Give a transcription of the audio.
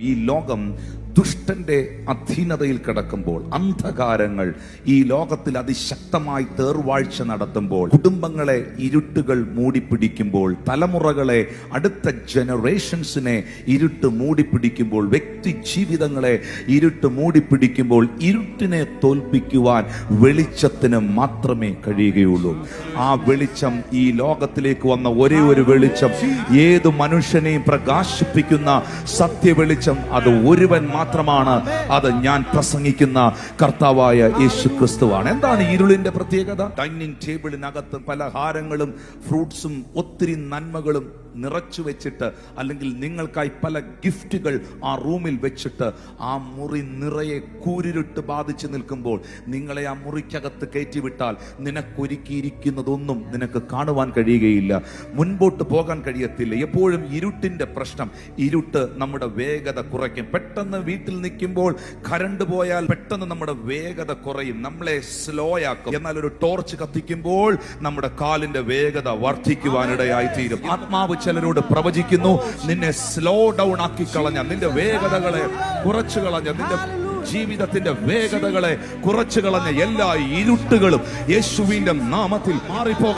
ഈ ലോകം ദുഷ്ടന്റെ അധീനതയിൽ കിടക്കുമ്പോൾ, അന്ധകാരങ്ങൾ ഈ ലോകത്തിൽ അതിശക്തമായി തേർവാഴ്ച നടത്തുമ്പോൾ, കുടുംബങ്ങളെ ഇരുട്ടുകൾ മൂടിപ്പിടിക്കുമ്പോൾ, തലമുറകളെ, അടുത്ത ജനറേഷൻസിനെ ഇരുട്ട് മൂടിപ്പിടിക്കുമ്പോൾ, വ്യക്തി ജീവിതങ്ങളെ ഇരുട്ട് മൂടിപ്പിടിക്കുമ്പോൾ, ഇരുട്ടിനെ തോൽപ്പിക്കുവാൻ വെളിച്ചത്തിന് മാത്രമേ കഴിയുകയുള്ളൂ. ആ വെളിച്ചം, ഈ ലോകത്തിലേക്ക് വന്ന ഒരേ ഒരു വെളിച്ചം, ഏത് മനുഷ്യനെയും പ്രകാശിപ്പിക്കുന്ന സത്യവെളിച്ചം, അത് ഒരുവൻ മാത്രമാണ്. അത് ഞാൻ പ്രസംഗിക്കുന്ന കർത്താവായ യേശു ക്രിസ്തുവാണ്. എന്താണ് ഇരുളിന്റെ പ്രത്യേകത? ഡൈനിങ് ടേബിളിനകത്ത് പലഹാരങ്ങളും ഫ്രൂട്ട്സും ഒത്തിരി നന്മകളും നിറച്ചു വെച്ചിട്ട്, അല്ലെങ്കിൽ നിങ്ങൾക്കായി പല ഗിഫ്റ്റുകൾ ആ റൂമിൽ വെച്ചിട്ട്, ആ മുറി നിറയെ കൂരിരുട്ട് ബാധിച്ചു നിൽക്കുമ്പോൾ നിങ്ങളെ ആ മുറിക്കകത്ത് കയറ്റിവിട്ടാൽ നിനക്കൊരുക്കിയിരിക്കുന്നതൊന്നും നിനക്ക് കാണുവാൻ കഴിയുകയില്ല, മുൻപോട്ട് പോകാൻ കഴിയത്തില്ല. എപ്പോഴും ഇരുട്ടിന്റെ പ്രശ്നം, ഇരുട്ട് നമ്മുടെ വേഗത കുറയ്ക്കും. പെട്ടെന്ന് വീട്ടിൽ നിൽക്കുമ്പോൾ കറണ്ട് പോയാൽ പെട്ടെന്ന് നമ്മുടെ വേഗത കുറയും, നമ്മളെ സ്ലോ ആക്കും. എന്നാൽ ഒരു ടോർച്ച് കത്തിക്കുമ്പോൾ നമ്മുടെ കാലിന്റെ വേഗത വർദ്ധിക്കുവാനിടയായി തീരും. ആത്മാവ് ചിലരോട് പ്രവചിക്കുന്നു, നിന്നെ സ്ലോ ഡൗൺ ആക്കി കളഞ്ഞ, നിന്റെ വേഗതകളെ കുറച്ചു കളഞ്ഞ, നിന്റെ ജീവിതത്തിന്റെ വേഗതകളെ കുറച്ചു കളഞ്ഞ എല്ലാ ഇരുട്ടുകളും യേശുവിന്റെ നാമത്തിൽ മാറിപ്പോ.